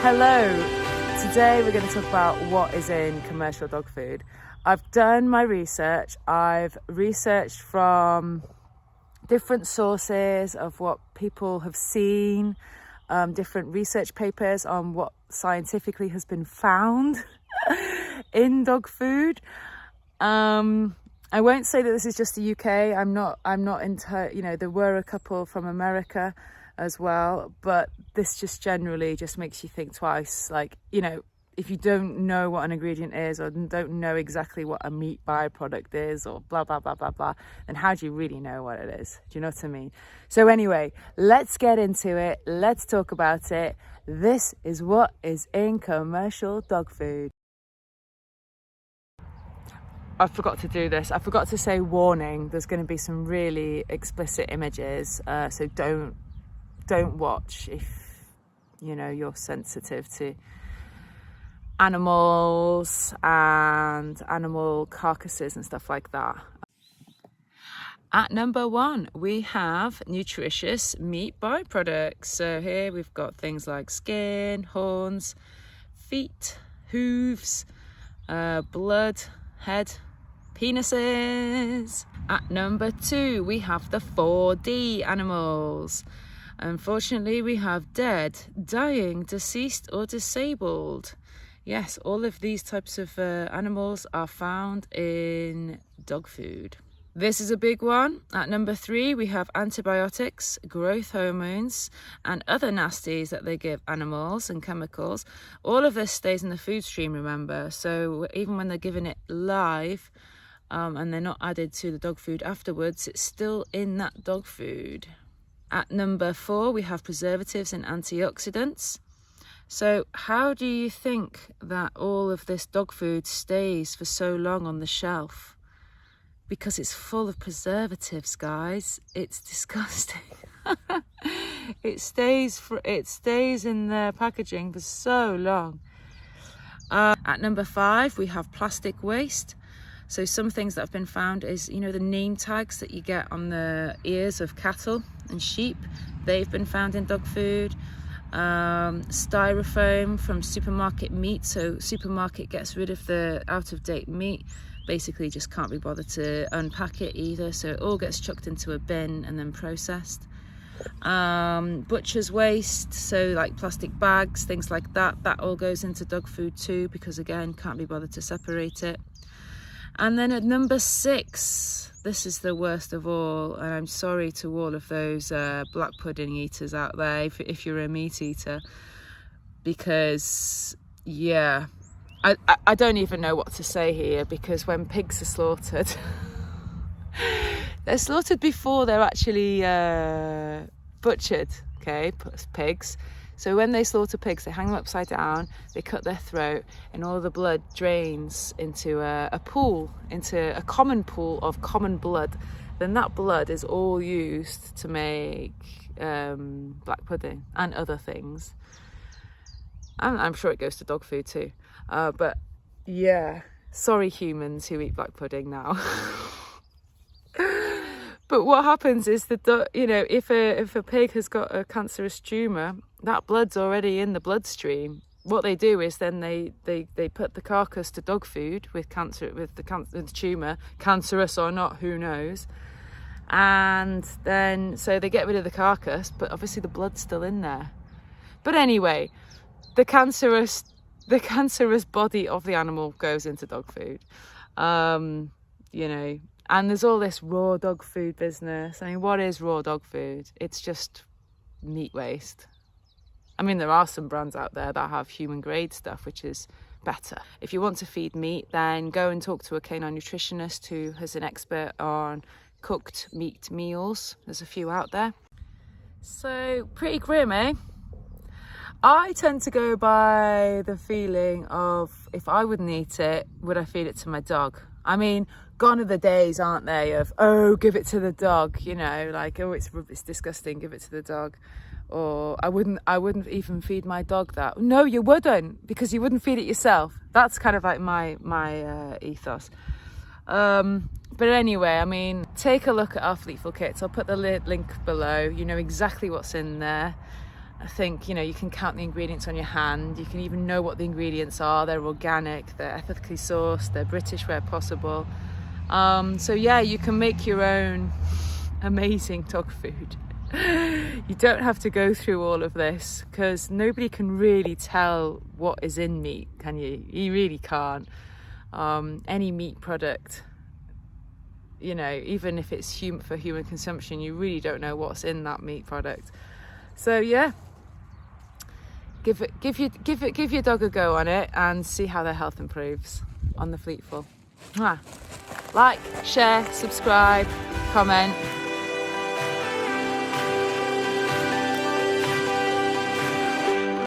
Hello, today we're going to talk about what is in commercial dog food. I've done my research. I've researched from different sources of what people have seen, different research papers on what scientifically has been found in dog food. I won't say that this is just the UK. I'm not into, there were a couple from America as well, but this just generally just makes you think twice. Like, if you don't know what an ingredient is or don't know exactly what a meat byproduct is or blah, blah, blah, blah, blah, then how do you really know what it is? Do you know what I mean? So anyway, let's get into it. Let's talk about it. This is what is in commercial dog food. I forgot to do this. I forgot to say warning. There's going to be some really explicit images. So don't watch if, you're sensitive to animals and animal carcasses and stuff like that. At number 1, we have nutritious meat byproducts. So here we've got things like skin, horns, feet, hooves, blood, head, penises. At number 2, we have the 4D animals. Unfortunately, we have dead, dying, deceased or disabled. Yes, all of these types of animals are found in dog food. This is a big one. At number 3, we have antibiotics, growth hormones, and other nasties that they give animals and chemicals. All of this stays in the food stream, remember. So even when they're given it live and they're not added to the dog food afterwards, it's still in that dog food. At number 4, we have preservatives and antioxidants. So how do you think that all of this dog food stays for so long on the shelf? Because it's full of preservatives, guys. It's disgusting. It stays in the packaging for so long. At number 5, we have plastic waste. So some things that have been found is, the name tags that you get on the ears of cattle and sheep. They've been found in dog food. Styrofoam from supermarket meat. So supermarket gets rid of the out-of-date meat. Basically just can't be bothered to unpack it either. So it all gets chucked into a bin and then processed. Butcher's waste, so like plastic bags, things like that. That all goes into dog food too, because again, can't be bothered to separate it. And then at number 6, this is the worst of all, and I'm sorry to all of those black pudding eaters out there if you're a meat eater, because I don't even know what to say here, because when pigs are slaughtered, they're slaughtered before they're actually butchered, okay, pigs. So when they slaughter pigs, they hang them upside down, they cut their throat, and all the blood drains into a pool, into a common pool of common blood. Then that blood is all used to make black pudding and other things. And I'm sure it goes to dog food too. But yeah, sorry humans who eat black pudding now. But what happens is that, if a pig has got a cancerous tumour, that blood's already in the bloodstream. What they do is then they put the carcass to dog food with the tumour, cancerous or not, who knows. And then, so they get rid of the carcass, but obviously the blood's still in there. But anyway, the cancerous body of the animal goes into dog food. And there's all this raw dog food business. I mean, what is raw dog food? It's just meat waste. I mean, there are some brands out there that have human grade stuff, which is better. If you want to feed meat, then go and talk to a canine nutritionist who is an expert on cooked meat meals. There's a few out there. So, pretty grim, eh? I tend to go by the feeling of, if I wouldn't eat it, would I feed it to my dog? I mean, gone are the days, aren't they, of, oh, give it to the dog, like, oh, it's disgusting, give it to the dog. Or I wouldn't even feed my dog that. No, you wouldn't, because you wouldn't feed it yourself. That's kind of like my ethos. But anyway, I mean, take a look at our Fleetful kits. I'll put the link below. You know exactly what's in there. I think, you can count the ingredients on your hand. You can even know what the ingredients are. They're organic, they're ethically sourced, they're British where possible. So yeah, you can make your own amazing dog food. You don't have to go through all of this, because nobody can really tell what is in meat, can you? You really can't. Any meat product, even if it's for human consumption, you really don't know what's in that meat product. So yeah, give your dog a go on it and see how their health improves on the Fleetful. Like, share, subscribe, comment.